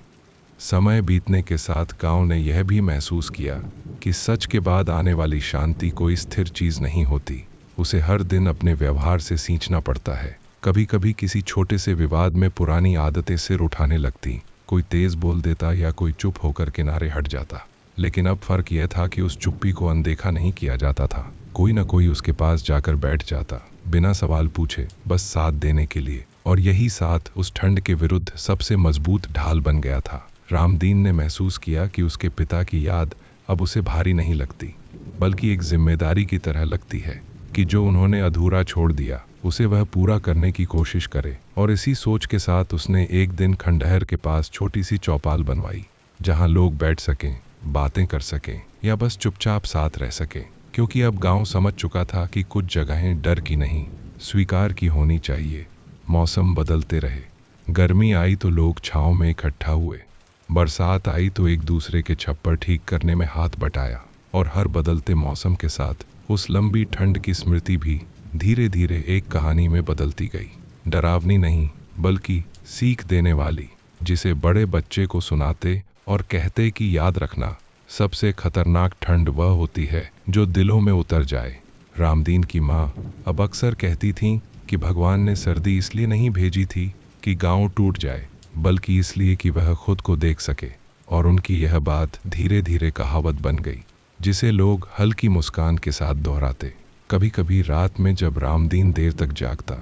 समय बीतने के साथ गांव ने यह भी महसूस किया कि सच के बाद आने वाली शांति कोई स्थिर चीज नहीं होती, उसे हर दिन अपने व्यवहार से सींचना पड़ता है। कभी कभी किसी छोटे से विवाद में पुरानी आदतें सिर उठाने लगती, कोई तेज बोल देता या कोई चुप होकर किनारे हट जाता, लेकिन अब फर्क यह था कि उस चुप्पी को अनदेखा नहीं किया जाता था। कोई ना कोई उसके पास जाकर बैठ जाता, बिना सवाल पूछे, बस साथ देने के लिए। और यही साथ उस ठंड के विरुद्ध सबसे मजबूत ढाल बन गया था। रामदीन ने महसूस किया कि उसके पिता की याद अब उसे भारी नहीं लगती, बल्कि एक जिम्मेदारी की तरह लगती है, कि जो उन्होंने अधूरा छोड़ दिया उसे वह पूरा करने की कोशिश करे। और इसी सोच के साथ उसने एक दिन खंडहर के पास छोटी सी चौपाल बनवाई, जहां लोग बैठ सकें, बातें कर सकें, या बस चुपचाप साथ रह सकें, क्योंकि अब गांव समझ चुका था कि कुछ जगहें डर की नहीं, स्वीकार की होनी चाहिए। मौसम बदलते रहे, गर्मी आई तो लोग छांव में इकट्ठा हुए, बरसात आई तो एक दूसरे के छप्पर ठीक करने में हाथ बटाया, और हर बदलते मौसम के साथ उस लंबी ठंड की स्मृति भी धीरे धीरे एक कहानी में बदलती गई। डरावनी नहीं, बल्कि सीख देने वाली, जिसे बड़े बच्चे को सुनाते और कहते कि याद रखना, सबसे खतरनाक ठंड वह होती है जो दिलों में उतर जाए। रामदीन की माँ अब अक्सर कहती थीं कि भगवान ने सर्दी इसलिए नहीं भेजी थी कि गांव टूट जाए, बल्कि इसलिए कि वह खुद को देख सके। और उनकी यह बात धीरे धीरे कहावत बन गई, जिसे लोग हल्की मुस्कान के साथ दोहराते। कभी कभी रात में जब रामदीन देर तक जागता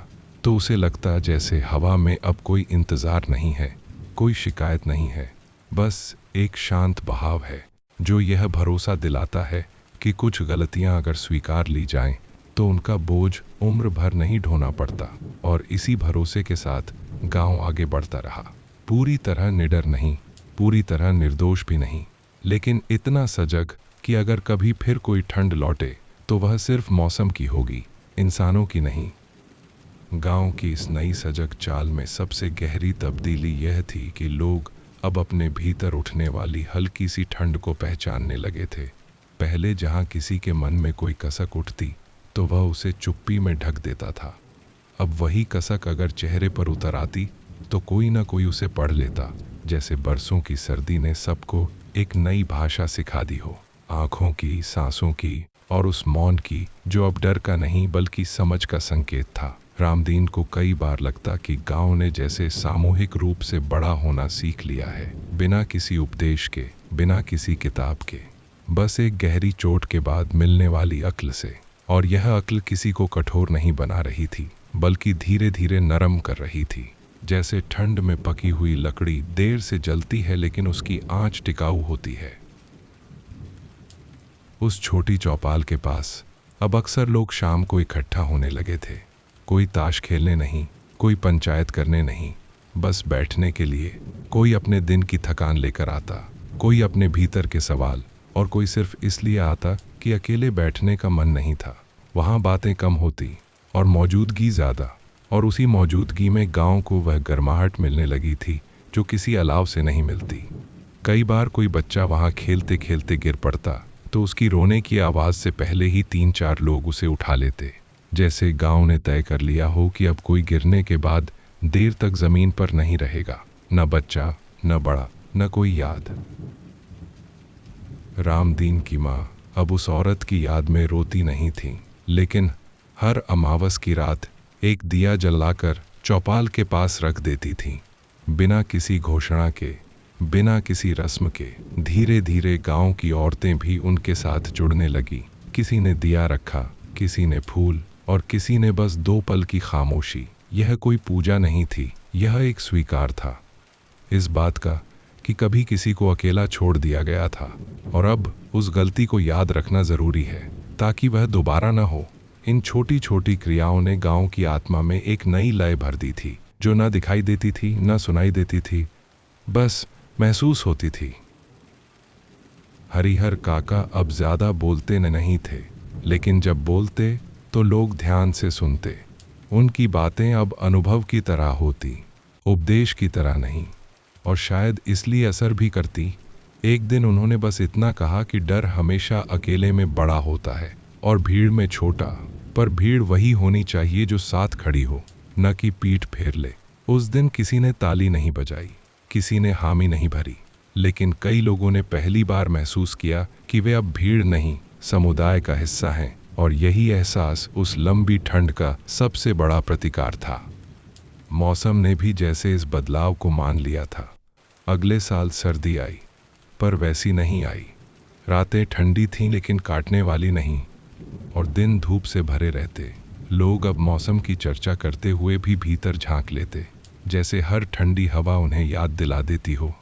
तो उसे लगता जैसे हवा में अब कोई इंतजार नहीं है, कोई शिकायत नहीं है, बस एक शांत बहाव है, जो यह भरोसा दिलाता है कि कुछ गलतियां अगर स्वीकार ली जाएं तो उनका बोझ उम्र भर नहीं ढोना पड़ता। और इसी भरोसे के साथ गांव आगे बढ़ता रहा, पूरी तरह निडर नहीं, पूरी तरह निर्दोष भी नहीं, लेकिन इतना सजग कि अगर कभी फिर कोई ठंड लौटे तो वह सिर्फ मौसम की होगी, इंसानों की नहीं। गांव की इस नई सजग चाल में सबसे गहरी तब्दीली यह थी कि लोग अब अपने भीतर उठने वाली हल्की सी ठंड को पहचानने लगे थे। पहले जहां किसी के मन में कोई कसक उठती तो वह उसे चुप्पी में ढक देता था। अब वही कसक अगर चेहरे पर उतर आती तो कोई ना कोई उसे पढ़ लेता, जैसे बरसों की सर्दी ने सबको एक नई भाषा सिखा दी हो, आंखों की, सांसों की और उस मौन की जो अब डर का नहीं बल्कि समझ का संकेत था। रामदीन को कई बार लगता कि गांव ने जैसे सामूहिक रूप से बड़ा होना सीख लिया है, बिना किसी उपदेश के, बिना किसी किताब के, बस एक गहरी चोट के बाद मिलने वाली अक्ल से। और यह अक्ल किसी को कठोर नहीं बना रही थी, बल्कि धीरे धीरे नरम कर रही थी। जैसे ठंड में पकी हुई लकड़ी देर से जलती है लेकिन उसकी आंच टिकाऊ होती है। उस छोटी चौपाल के पास अब अक्सर लोग शाम को इकट्ठा होने लगे थे। कोई ताश खेलने नहीं, कोई पंचायत करने नहीं, बस बैठने के लिए। कोई अपने दिन की थकान लेकर आता, कोई अपने भीतर के सवाल, और कोई सिर्फ इसलिए आता कि अकेले बैठने का मन नहीं था। वहां बातें कम होती और मौजूदगी ज़्यादा, और उसी मौजूदगी में गांव को वह गर्माहट मिलने लगी थी जो किसी अलाव से नहीं मिलती। कई बार कोई बच्चा वहां खेलते खेलते गिर पड़ता तो उसकी रोने की आवाज़ से पहले ही 3-4 लोग उसे उठा लेते, जैसे गांव ने तय कर लिया हो कि अब कोई गिरने के बाद देर तक जमीन पर नहीं रहेगा, न बच्चा, न बड़ा, न कोई याद। रामदीन की माँ अब उस औरत की याद में रोती नहीं थी, लेकिन हर अमावस की रात एक दिया जलाकर चौपाल के पास रख देती थी। बिना किसी घोषणा के, बिना किसी रस्म के, धीरे धीरे गांव की औरतें भी उनके साथ जुड़ने लगी। किसी ने दिया रखा, किसी ने फूल, और किसी ने बस 2 पल की खामोशी। यह कोई पूजा नहीं थी, यह एक स्वीकार था, इस बात का कि कभी किसी को अकेला छोड़ दिया गया था, और अब उस गलती को याद रखना जरूरी है ताकि वह दोबारा न हो। इन छोटी छोटी क्रियाओं ने गांव की आत्मा में एक नई लय भर दी थी, जो न दिखाई देती थी, न सुनाई देती थी, बस महसूस होती थी। हरिहर काका अब ज्यादा बोलते नहीं थे, लेकिन जब बोलते तो लोग ध्यान से सुनते। उनकी बातें अब अनुभव की तरह होती, उपदेश की तरह नहीं, और शायद इसलिए असर भी करती। एक दिन उन्होंने बस इतना कहा कि डर हमेशा अकेले में बड़ा होता है और भीड़ में छोटा, पर भीड़ वही होनी चाहिए जो साथ खड़ी हो, न कि पीठ फेर ले। उस दिन किसी ने ताली नहीं बजाई, किसी ने हामी नहीं भरी, लेकिन कई लोगों ने पहली बार महसूस किया कि वे अब भीड़ नहीं, समुदाय का हिस्सा हैं, और यही एहसास उस लंबी ठंड का सबसे बड़ा प्रतिकार था। मौसम ने भी जैसे इस बदलाव को मान लिया था। अगले साल सर्दी आई, पर वैसी नहीं आई। रातें ठंडी थीं लेकिन काटने वाली नहीं, और दिन धूप से भरे रहते। लोग अब मौसम की चर्चा करते हुए भी भीतर झांक लेते, जैसे हर ठंडी हवा उन्हें याद दिला देती हो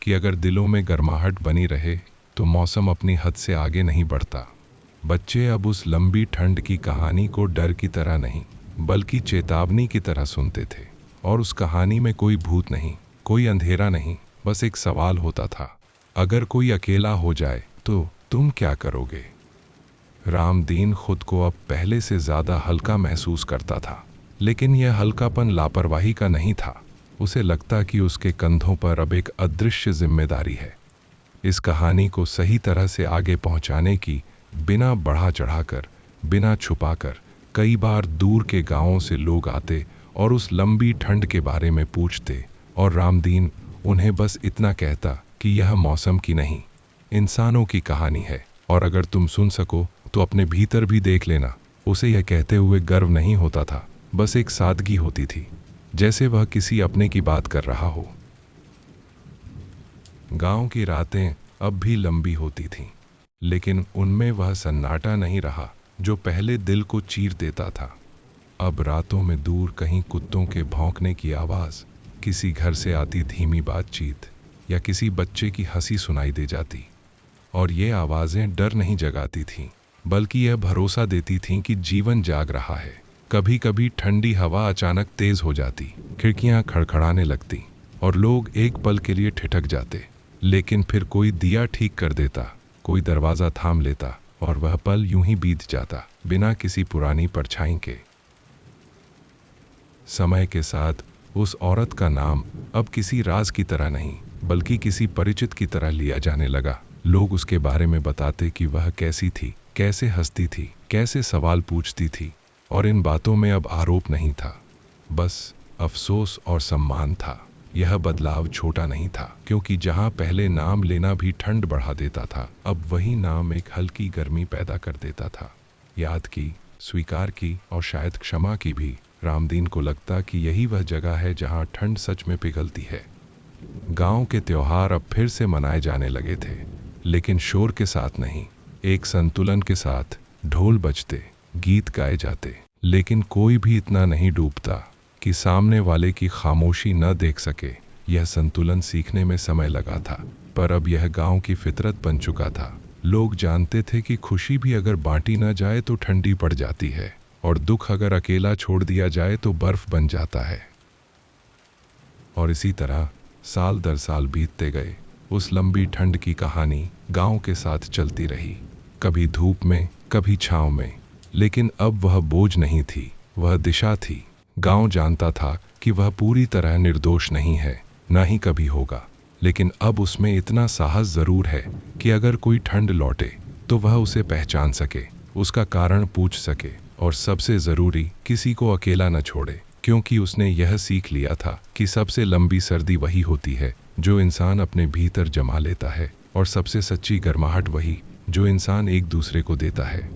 कि अगर दिलों में गर्माहट बनी रहे तो मौसम अपनी हद से आगे नहीं बढ़ता। बच्चे अब उस लंबी ठंड की कहानी को डर की तरह नहीं, बल्कि चेतावनी की तरह सुनते थे। और उस कहानी में कोई भूत नहीं, कोई अंधेरा नहीं, बस एक सवाल होता था, अगर कोई अकेला हो जाए तो तुम क्या करोगे? रामदीन खुद को अब पहले से ज्यादा हल्का महसूस करता था, लेकिन यह हल्कापन लापरवाही का नहीं था। उसे लगता कि उसके कंधों पर अब एक अदृश्य जिम्मेदारी है, इस कहानी को सही तरह से आगे पहुंचाने की, बिना बढ़ा चढ़ाकर, बिना छुपाकर। कई बार दूर के गांवों से लोग आते और उस लंबी ठंड के बारे में पूछते, और रामदीन उन्हें बस इतना कहता कि यह मौसम की नहीं, इंसानों की कहानी है, और अगर तुम सुन सको तो अपने भीतर भी देख लेना। उसे यह कहते हुए गर्व नहीं होता था, बस एक सादगी होती थी, जैसे वह किसी अपने की बात कर रहा हो। गांव की रातें अब भी लंबी होती थीं, लेकिन उनमें वह सन्नाटा नहीं रहा जो पहले दिल को चीर देता था। अब रातों में दूर कहीं कुत्तों के भौंकने की आवाज़, किसी घर से आती धीमी बातचीत, या किसी बच्चे की हंसी सुनाई दे जाती। और ये आवाज़ें डर नहीं जगाती थीं, बल्कि यह भरोसा देती थीं कि जीवन जाग रहा है। कभी कभी ठंडी हवा अचानक तेज हो जाती, खिड़कियां खड़खड़ाने लगती और लोग एक पल के लिए ठिठक जाते, लेकिन फिर कोई दिया ठीक कर देता, कोई दरवाज़ा थाम लेता और वह पल यूं ही बीत जाता, बिना किसी पुरानी परछाई के। समय के साथ उस औरत का नाम अब किसी राज की तरह नहीं, बल्कि किसी परिचित की तरह लिया जाने लगा। लोग उसके बारे में बताते कि वह कैसी थी, कैसे हंसती थी, कैसे सवाल पूछती थी, और इन बातों में अब आरोप नहीं था, बस अफसोस और सम्मान था। यह बदलाव छोटा नहीं था, क्योंकि जहां पहले नाम लेना भी ठंड बढ़ा देता था, अब वही नाम एक हल्की गर्मी पैदा कर देता था। याद की, स्वीकार की और शायद क्षमा की भी। रामदीन को लगता कि यही वह जगह है जहां ठंड सच में पिघलती है। गांव के त्योहार अब फिर से मनाए जाने लगे थे, लेकिन शोर के साथ नहीं, एक संतुलन के साथ। ढोल बजते, गीत गाए जाते, लेकिन कोई भी इतना नहीं डूबता कि सामने वाले की खामोशी न देख सके। यह संतुलन सीखने में समय लगा था, पर अब यह गांव की फितरत बन चुका था। लोग जानते थे कि खुशी भी अगर बांटी न जाए तो ठंडी पड़ जाती है, और दुख अगर अकेला छोड़ दिया जाए तो बर्फ बन जाता है। और इसी तरह साल दर साल बीतते गए। उस लंबी ठंड की कहानी गांव के साथ चलती रही, कभी धूप में, कभी छांव में, लेकिन अब वह बोझ नहीं थी, वह दिशा थी। गांव जानता था कि वह पूरी तरह निर्दोष नहीं है, न ही कभी होगा, लेकिन अब उसमें इतना साहस जरूर है कि अगर कोई ठंड लौटे तो वह उसे पहचान सके, उसका कारण पूछ सके, और सबसे जरूरी, किसी को अकेला न छोड़े, क्योंकि उसने यह सीख लिया था कि सबसे लंबी सर्दी वही होती है जो इंसान अपने भीतर जमा लेता है, और सबसे सच्ची गर्माहट वही जो इंसान एक दूसरे को देता है।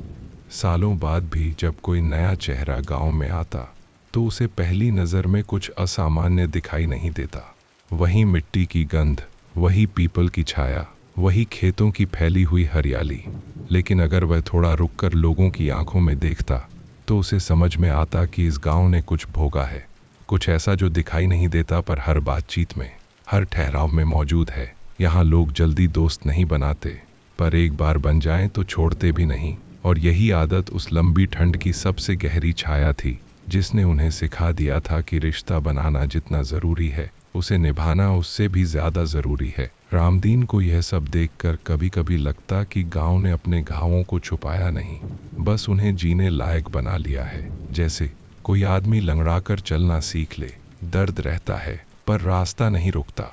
सालों बाद भी जब कोई नया चेहरा गांव में आता तो उसे पहली नज़र में कुछ असामान्य दिखाई नहीं देता। वही मिट्टी की गंध, वही पीपल की छाया, वही खेतों की फैली हुई हरियाली। लेकिन अगर वह थोड़ा रुककर लोगों की आंखों में देखता तो उसे समझ में आता कि इस गांव ने कुछ भोगा है, कुछ ऐसा जो दिखाई नहीं देता पर हर बातचीत में, हर ठहराव में मौजूद है। यहाँ लोग जल्दी दोस्त नहीं बनाते, पर एक बार बन जाएं तो छोड़ते भी नहीं। और यही आदत उस लंबी ठंड की सबसे गहरी छाया थी, जिसने उन्हें सिखा दिया था कि रिश्ता बनाना जितना जरूरी है, उसे निभाना उससे भी ज्यादा जरूरी है। रामदीन को यह सब देखकर कभी कभी लगता कि गांव ने अपने घावों को छुपाया नहीं, बस उन्हें जीने लायक बना लिया है। जैसे कोई आदमी लंगड़ाकर चलना सीख ले, दर्द रहता है पर रास्ता नहीं रुकता।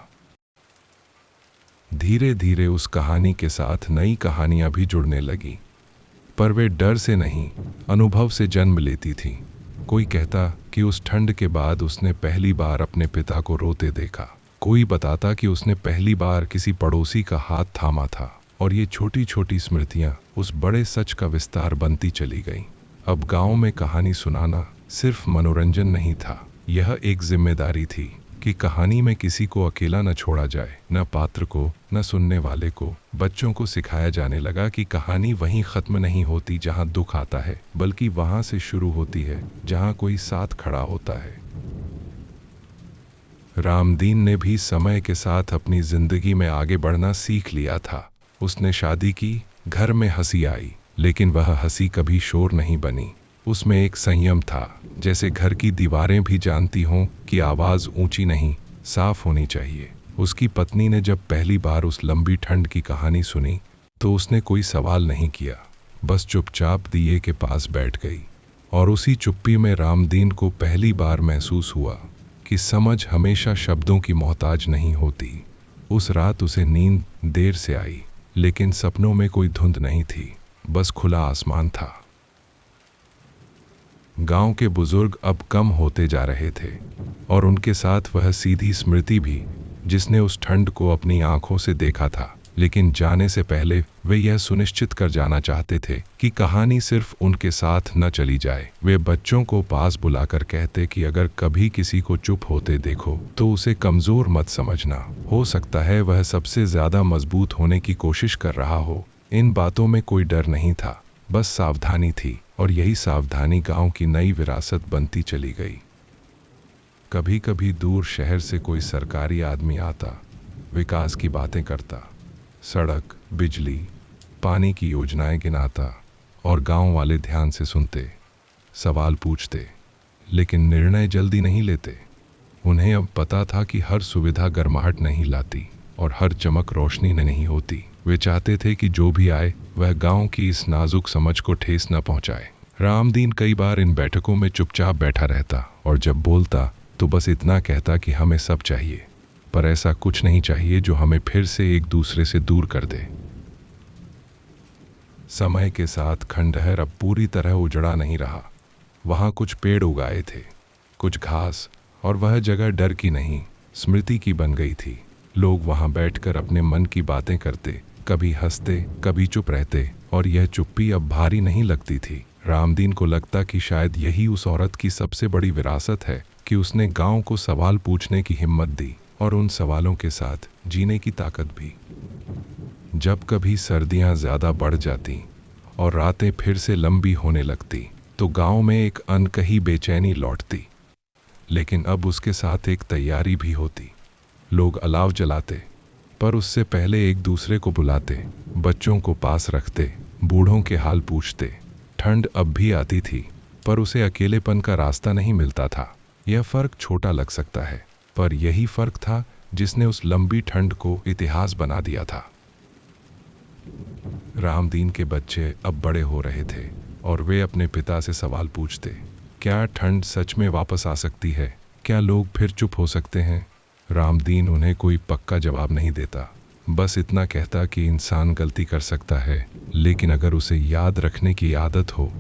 धीरे धीरे उस कहानी के साथ नई कहानियां भी जुड़ने लगी, पर वे डर से नहीं, अनुभव से जन्म लेती थीं। कोई कहता कि उस ठंड के बाद उसने पहली बार अपने पिता को रोते देखा, कोई बताता कि उसने पहली बार किसी पड़ोसी का हाथ थामा था, और ये छोटी छोटी स्मृतियां उस बड़े सच का विस्तार बनती चली गईं। अब गांव में कहानी सुनाना सिर्फ मनोरंजन नहीं था, यह एक जिम्मेदारी थी कि कहानी में किसी को अकेला न छोड़ा जाए, न पात्र को, न सुनने वाले को। बच्चों को सिखाया जाने लगा कि कहानी वहीं खत्म नहीं होती जहां दुख आता है, बल्कि वहां से शुरू होती है जहां कोई साथ खड़ा होता है। रामदीन ने भी समय के साथ अपनी जिंदगी में आगे बढ़ना सीख लिया था। उसने शादी की, घर में हंसी आई, लेकिन वह हंसी कभी शोर नहीं बनी। उसमें एक संयम था, जैसे घर की दीवारें भी जानती हों कि आवाज ऊंची नहीं, साफ होनी चाहिए। उसकी पत्नी ने जब पहली बार उस लंबी ठंड की कहानी सुनी तो उसने कोई सवाल नहीं किया, बस चुपचाप दिए के पास बैठ गई। और उसी चुप्पी में रामदीन को पहली बार महसूस हुआ कि समझ हमेशा शब्दों की मोहताज नहीं होती। उस रात उसे नींद देर से आई, लेकिन सपनों में कोई धुंध नहीं थी, बस खुला आसमान था। गांव के बुजुर्ग अब कम होते जा रहे थे, और उनके साथ वह सीधी स्मृति भी, जिसने उस ठंड को अपनी आंखों से देखा था। लेकिन जाने से पहले वे यह सुनिश्चित कर जाना चाहते थे कि कहानी सिर्फ उनके साथ न चली जाए। वे बच्चों को पास बुलाकर कहते कि अगर कभी किसी को चुप होते देखो तो उसे कमजोर मत समझना, हो सकता है वह सबसे ज्यादा मजबूत होने की कोशिश कर रहा हो। इन बातों में कोई डर नहीं था, बस सावधानी थी, और यही सावधानी गांव की नई विरासत बनती चली गई। कभी कभी दूर शहर से कोई सरकारी आदमी आता, विकास की बातें करता, सड़क, बिजली, पानी की योजनाएं गिनाता और गांव वाले ध्यान से सुनते, सवाल पूछते, लेकिन निर्णय जल्दी नहीं लेते। उन्हें अब पता था कि हर सुविधा गर्माहट नहीं लाती और हर चमक रोशनी में नहीं होती। वे चाहते थे कि जो भी आए वह गांव की इस नाजुक समझ को ठेस न पहुंचाए। रामदीन कई बार इन बैठकों में चुपचाप बैठा रहता और जब बोलता तो बस इतना कहता कि हमें सब चाहिए, पर ऐसा कुछ नहीं चाहिए जो हमें फिर से एक दूसरे से दूर कर दे। समय के साथ खंडहर अब पूरी तरह उजड़ा नहीं रहा। वहां कुछ पेड़ उगाए थे, कुछ घास, और वह जगह डर की नहीं, स्मृति की बन गई थी। लोग वहां बैठकर अपने मन की बातें करते, कभी हंसते, कभी चुप रहते, और यह चुप्पी अब भारी नहीं लगती थी। रामदीन को लगता कि शायद यही उस औरत की सबसे बड़ी विरासत है कि उसने गांव को सवाल पूछने की हिम्मत दी और उन सवालों के साथ जीने की ताकत भी। जब कभी सर्दियां ज्यादा बढ़ जाती और रातें फिर से लंबी होने लगती तो गांव में एक अनकही बेचैनी लौटती, लेकिन अब उसके साथ एक तैयारी भी होती। लोग अलाव जलाते, पर उससे पहले एक दूसरे को बुलाते, बच्चों को पास रखते, बूढ़ों के हाल पूछते। ठंड अब भी आती थी, पर उसे अकेलेपन का रास्ता नहीं मिलता था। यह फर्क छोटा लग सकता है, पर यही फर्क था जिसने उस लंबी ठंड को इतिहास बना दिया था। रामदीन के बच्चे अब बड़े हो रहे थे और वे अपने पिता से सवाल पूछते, क्या ठंड सच में वापस आ सकती है? क्या लोग फिर चुप हो सकते हैं? रामदीन उन्हें कोई पक्का जवाब नहीं देता, बस इतना कहता कि इंसान गलती कर सकता है, लेकिन अगर उसे याद रखने की आदत हो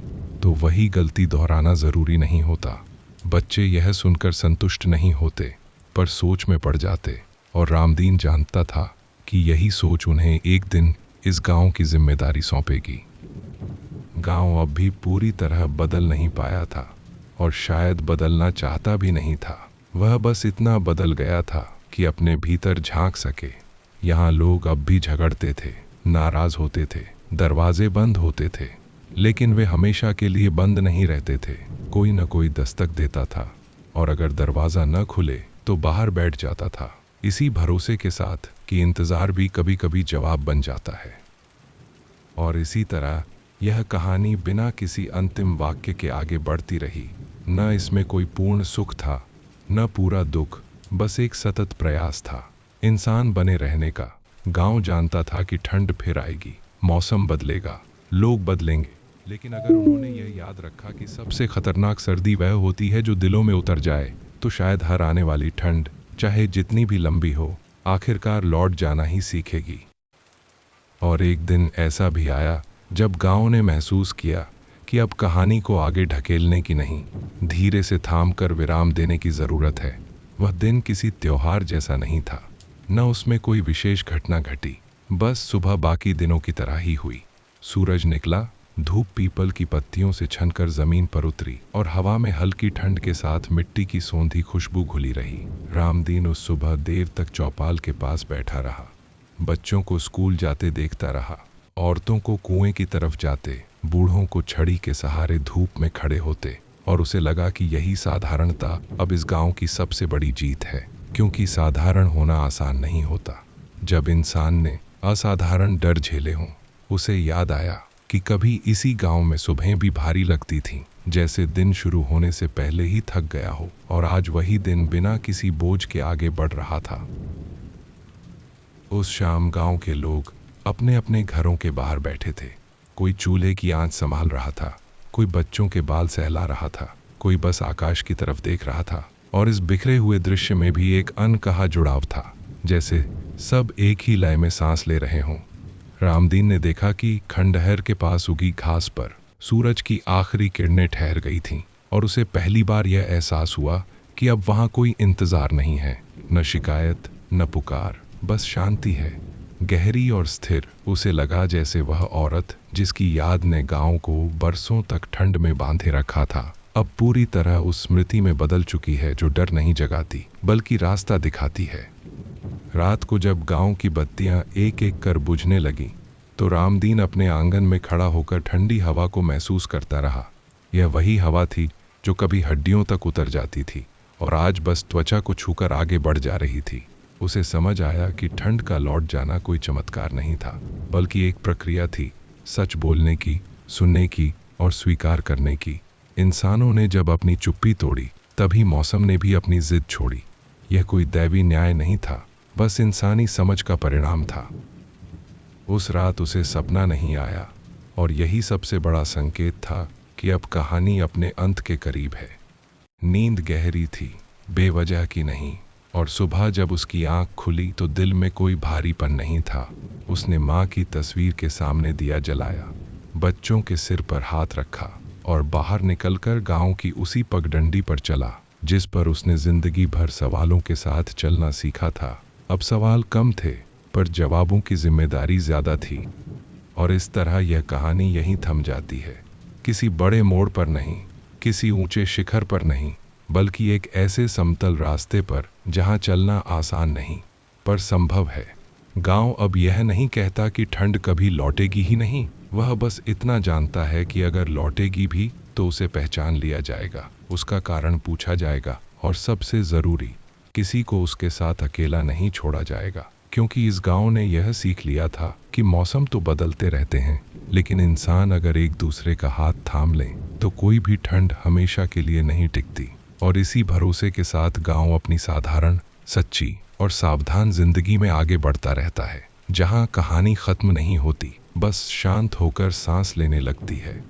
तो वही गलती दोहराना जरूरी नहीं होता। बच्चे यह सुनकर संतुष्ट नहीं होते, पर सोच में पड़ जाते, और रामदीन जानता था कि यही सोच उन्हें एक दिन इस गांव की जिम्मेदारी सौंपेगी। गांव अब भी पूरी तरह बदल नहीं पाया था और शायद बदलना चाहता भी नहीं था। वह बस इतना बदल गया था कि अपने भीतर झांक सके। यहाँ लोग अब भी झगड़ते थे, नाराज होते थे, दरवाजे बंद होते थे, लेकिन वे हमेशा के लिए बंद नहीं रहते थे। कोई न कोई दस्तक देता था, और अगर दरवाजा न खुले तो बाहर बैठ जाता था, इसी भरोसे के साथ कि इंतजार भी कभी कभी जवाब बन जाता है। और इसी तरह यह कहानी बिना किसी अंतिम वाक्य के आगे बढ़ती रही। न इसमें कोई पूर्ण सुख था, न पूरा दुख, बस एक सतत प्रयास था इंसान बने रहने का। गांव जानता था कि ठंड फिर आएगी, मौसम बदलेगा, लोग बदलेंगे, लेकिन अगर उन्होंने यह याद रखा कि सबसे खतरनाक सर्दी वह होती है जो दिलों में उतर जाए, तो शायद हर आने वाली ठंड, चाहे जितनी भी लंबी हो, आखिरकार लौट जाना ही सीखेगी। और एक दिन ऐसा भी आया जब गांव ने महसूस किया कि अब कहानी को आगे ढकेलने की नहीं, धीरे से थाम कर विराम देने की जरूरत है। वह दिन किसी त्योहार जैसा नहीं था, न उसमें कोई विशेष घटना घटी, बस सुबह बाकी दिनों की तरह ही हुई। सूरज निकला, धूप पीपल की पत्तियों से छनकर जमीन पर उतरी और हवा में हल्की ठंड के साथ मिट्टी की सौंधी खुशबू घुली रही। रामदीन उस सुबह देर तक चौपाल के पास बैठा रहा, बच्चों को स्कूल जाते देखता रहा, औरतों को कुएं की तरफ जाते, बूढ़ों को छड़ी के सहारे धूप में खड़े होते, और उसे लगा कि यही साधारणता अब इस गांव की सबसे बड़ी जीत है, क्योंकि साधारण होना आसान नहीं होता। जब इंसान ने असाधारण डर झेले हों, उसे याद आया कि कभी इसी गांव में सुबहें भी भारी लगती थीं, जैसे दिन शुरू होने से पहले ही थक गया हो, और आज वही दिन बिना किसी बोझ के आगे बढ़ रहा था। उस शाम गांव के लोग अपने अपने घरों के बाहर बैठे थे। कोई चूल्हे की आंच संभाल रहा था, कोई बच्चों के बाल सहला रहा था, कोई बस आकाश की तरफ देख रहा था, और इस बिखरे हुए दृश्य में भी एक अनकहा जुड़ाव था, जैसे सब एक ही लय में सांस ले रहे हों। रामदीन ने देखा कि खंडहर के पास उगी घास पर सूरज की आखिरी किरणें ठहर गई थीं, और उसे पहली बार यह एहसास हुआ कि अब वहां कोई इंतजार नहीं है, न शिकायत, न पुकार, बस शांति है, गहरी और स्थिर। उसे लगा जैसे वह औरत जिसकी याद ने गांव को बरसों तक ठंड में बांधे रखा था, अब पूरी तरह उस स्मृति में बदल चुकी है जो डर नहीं जगाती बल्कि रास्ता दिखाती है। रात को जब गांव की बत्तियां एक एक कर बुझने लगी, तो रामदीन अपने आंगन में खड़ा होकर ठंडी हवा को महसूस करता रहा। यह वही हवा थी जो कभी हड्डियों तक उतर जाती थी और आज बस त्वचा को छूकर आगे बढ़ जा रही थी। उसे समझ आया कि ठंड का लौट जाना कोई चमत्कार नहीं था, बल्कि एक प्रक्रिया थी, सच बोलने की, सुनने की और स्वीकार करने की। इंसानों ने जब अपनी चुप्पी तोड़ी, तभी मौसम ने भी अपनी जिद छोड़ी। यह कोई दैवी न्याय नहीं था, बस इंसानी समझ का परिणाम था। उस रात उसे सपना नहीं आया, और यही सबसे बड़ा संकेत था कि अब कहानी अपने अंत के करीब है। नींद गहरी थी, बेवजह की नहीं, और सुबह जब उसकी आंख खुली तो दिल में कोई भारीपन नहीं था। उसने माँ की तस्वीर के सामने दिया जलाया, बच्चों के सिर पर हाथ रखा और बाहर निकलकर गांव की उसी पगडंडी पर चला जिस पर उसने जिंदगी भर सवालों के साथ चलना सीखा था। अब सवाल कम थे, पर जवाबों की जिम्मेदारी ज्यादा थी। और इस तरह यह कहानी यहीं थम जाती है, किसी बड़े मोड़ पर नहीं, किसी ऊंचे शिखर पर नहीं, बल्कि एक ऐसे समतल रास्ते पर जहां चलना आसान नहीं, पर संभव है। गांव अब यह नहीं कहता कि ठंड कभी लौटेगी ही नहीं, वह बस इतना जानता है कि अगर लौटेगी भी तो उसे पहचान लिया जाएगा, उसका कारण पूछा जाएगा, और सबसे जरूरी, किसी को उसके साथ अकेला नहीं छोड़ा जाएगा। क्योंकि इस गांव ने यह सीख लिया था कि मौसम तो बदलते रहते हैं, लेकिन इंसान अगर एक दूसरे का हाथ थाम लें तो कोई भी ठंड हमेशा के लिए नहीं टिकती। और इसी भरोसे के साथ गांव अपनी साधारण, सच्ची और सावधान जिंदगी में आगे बढ़ता रहता है, जहां कहानी खत्म नहीं होती, बस शांत होकर सांस लेने लगती है।